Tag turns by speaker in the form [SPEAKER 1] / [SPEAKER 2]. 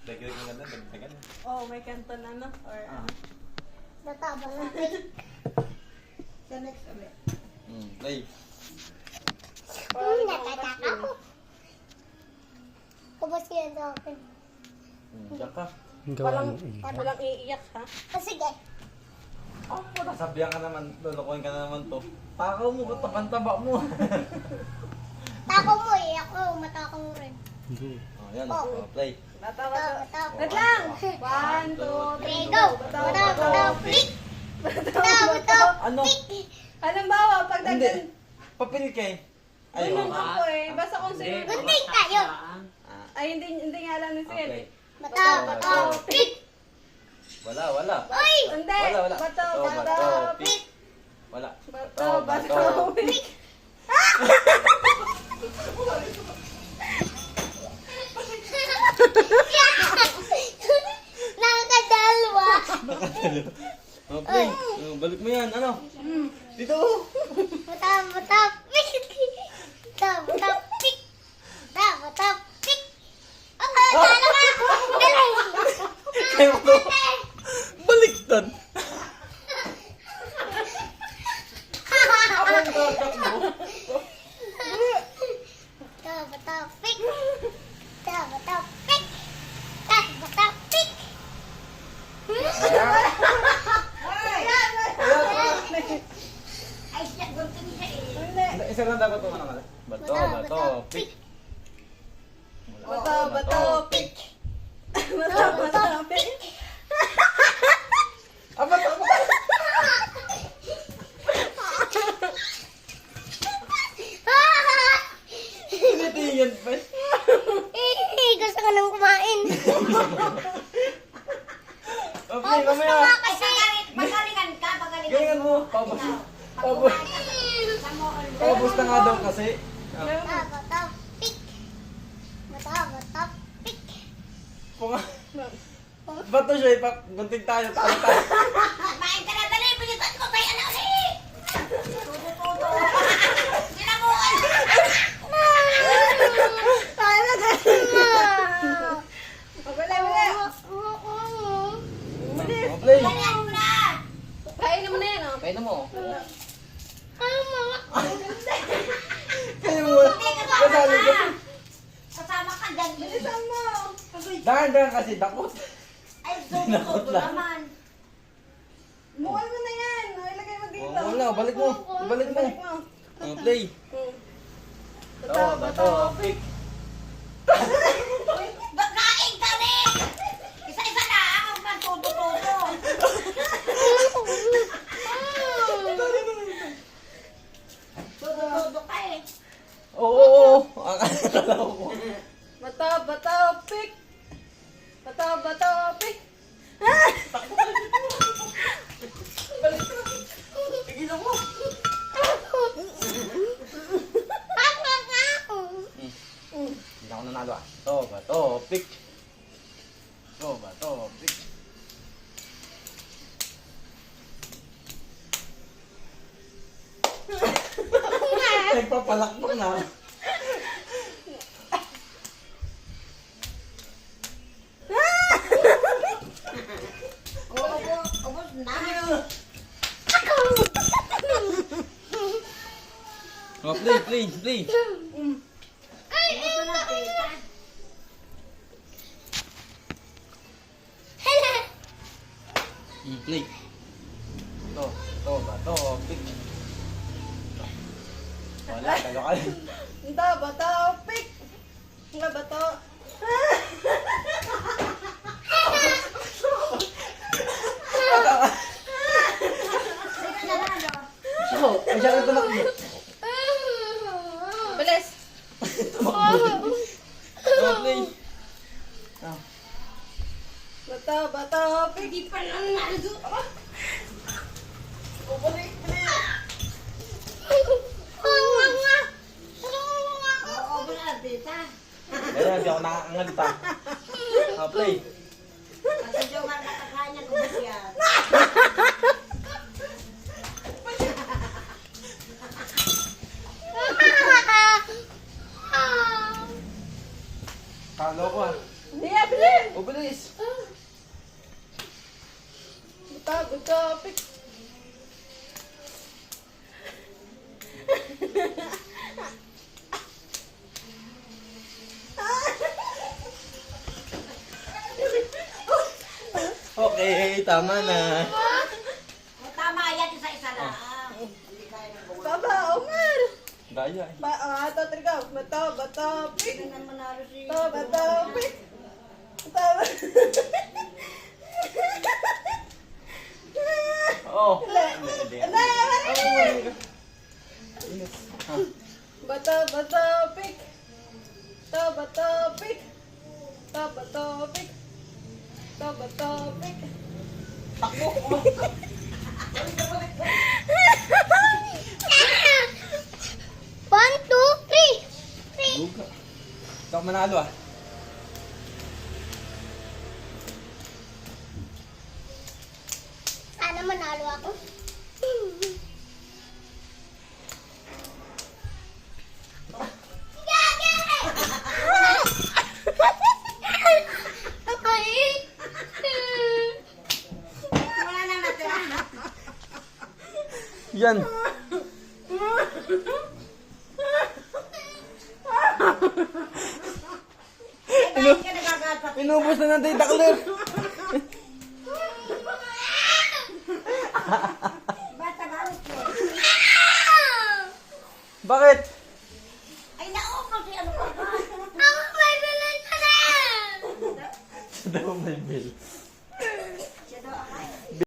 [SPEAKER 1] Dagdag mo ganda, dagdagan.
[SPEAKER 2] Oh, may kanton ano? Or ano?
[SPEAKER 3] Nataba na.
[SPEAKER 2] Sa next ulit.
[SPEAKER 1] Play.
[SPEAKER 3] Natatak ako. Kubos yan sa akin.
[SPEAKER 1] Diyan ka.
[SPEAKER 2] Walang iiyak ha?
[SPEAKER 3] Sige.
[SPEAKER 1] Oh, nasabihan ka naman. Lulukuhin ka na naman to. Takaw mo, ba't ang taba mo?
[SPEAKER 3] Tako mo eh. Ako, matakaw mo rin.
[SPEAKER 1] Oh, yan. Oh, play.
[SPEAKER 2] Bataw.
[SPEAKER 3] Bataw.
[SPEAKER 2] Wait lang! 1, 2, 3,
[SPEAKER 3] Go! Bataw, bataw, pick! Bataw, bataw,
[SPEAKER 1] Ano?
[SPEAKER 3] pick!
[SPEAKER 2] Halimbawa, pag
[SPEAKER 1] Hindi.
[SPEAKER 2] nagdan...
[SPEAKER 1] Papel ka eh.
[SPEAKER 2] Ganun ako eh. Basta kung sino...
[SPEAKER 3] Gunting tayo!
[SPEAKER 2] Ay, hindi nga alam ni Sil eh.
[SPEAKER 3] Bataw, bataw, pick!
[SPEAKER 1] Wala.
[SPEAKER 3] Uy!
[SPEAKER 2] Hindi!
[SPEAKER 1] Wala.
[SPEAKER 2] Bataw,
[SPEAKER 1] Bato,
[SPEAKER 2] bataw,
[SPEAKER 1] pick. Wala.
[SPEAKER 2] bataw, pick.
[SPEAKER 3] Nakakadalwa!
[SPEAKER 1] Oh, play. Oh, balik mo yan. Ano? Dito.
[SPEAKER 3] Bataw, bataw, pick! Bataw, bataw, pick! Bataw, bataw, pick! Talo ka! Galing!
[SPEAKER 1] Kaya mo to. Baliktad. Ako ang tatak mo.
[SPEAKER 3] Bataw, bataw, pick! Bataw, bataw, pick! Bataw, bataw, pick! Ay, siya, gunting siya eh.
[SPEAKER 2] Hindi.
[SPEAKER 1] Isa lang dapat ito. Bato, pick.
[SPEAKER 2] Bataw, pick. Bataw, pick.
[SPEAKER 1] Bato. Hindi yan pa.
[SPEAKER 3] Gusto ko nang kumain.
[SPEAKER 1] Okay, mamaya.
[SPEAKER 3] Kasi,
[SPEAKER 4] Pagalingan ka.
[SPEAKER 1] Galingan mo. Paubos na nga daw kasi.
[SPEAKER 3] bataw, bataw, pick! Bataw, bataw, pick!
[SPEAKER 1] Bato siya, gunting tayo, talo tayo.
[SPEAKER 4] Kumain ka na dali. Bilisan ko kaya na kasi. Tudo. Sinamukan.
[SPEAKER 2] Tayo na tayo. Wala.
[SPEAKER 1] Oh, play.
[SPEAKER 4] Kaya mo na.
[SPEAKER 2] Kainin mo na yan oh.
[SPEAKER 1] Kaya mo.
[SPEAKER 3] Kaya mo.
[SPEAKER 1] Kaya mo. Kasali ka.
[SPEAKER 4] Kasama ka dyan.
[SPEAKER 2] Bilisan mo.
[SPEAKER 1] Dahan kasi dakot.
[SPEAKER 4] Ay,
[SPEAKER 1] Nakot
[SPEAKER 4] tudo
[SPEAKER 1] lang.
[SPEAKER 4] naman.
[SPEAKER 2] Mukha mo na yan. Ilagay mo dito.
[SPEAKER 1] Oh, wala, balik mo. Balik mo.
[SPEAKER 2] Balik mo.
[SPEAKER 1] Oh, play. Bato, pick.
[SPEAKER 4] Kain ka rin. Isa-isa na. Ang magtudo-tudo. Tudo ka eh.
[SPEAKER 1] Oo. Akala ko.
[SPEAKER 2] Bataw, pick. Bataw, pick.
[SPEAKER 1] Tigilan mo. Hindi ako nanalo ah. Bato, pick. Bato, pick. Nagpapalakpak na.
[SPEAKER 4] Ubus na.
[SPEAKER 1] Oh, play.
[SPEAKER 4] Ubus na, tita.
[SPEAKER 1] Play. Bato, pick. Wala, talo ka rin.
[SPEAKER 2] Bataw, pick. Bato.
[SPEAKER 4] Sino na lang, no?
[SPEAKER 1] Ako, ay siya rin tumakbo.
[SPEAKER 2] Bilis.
[SPEAKER 1] Tumakbo. Oh, play. Ah.
[SPEAKER 2] Bataw, pick.
[SPEAKER 4] Hindi pa lang naldo.
[SPEAKER 2] Balik.
[SPEAKER 4] Oo, wala, tita.
[SPEAKER 1] Kaya hindi ako nakakangalita. Play.
[SPEAKER 4] Kasi yung mga nakakain niya, ubus yan.
[SPEAKER 1] Talo ko ah.
[SPEAKER 2] Hindi, bilis.
[SPEAKER 1] O, bilis. bilis.
[SPEAKER 2] Buta, pik.
[SPEAKER 1] Okay, tama na.
[SPEAKER 4] O, tama yan, isa-isa lang. Hindi kaya ng buwan.
[SPEAKER 2] Baba, Omar.
[SPEAKER 1] Daya eh.
[SPEAKER 2] Ito, trigaw. Bata, pik.
[SPEAKER 4] Tingnan mo na rin si...
[SPEAKER 2] Bata, pik.
[SPEAKER 1] Oo.
[SPEAKER 2] Bata, pik. Bata, pik.
[SPEAKER 1] Takbo.
[SPEAKER 3] One, two, three.
[SPEAKER 1] Luga. Ikaw manalo ah.
[SPEAKER 3] Sana manalo ako.
[SPEAKER 4] Wala nang natira.
[SPEAKER 1] Yan.
[SPEAKER 4] Bakit ka nagagalpat?
[SPEAKER 1] Inubos na natin yung takler.
[SPEAKER 4] Ba't nagalit mo?
[SPEAKER 1] Bakit?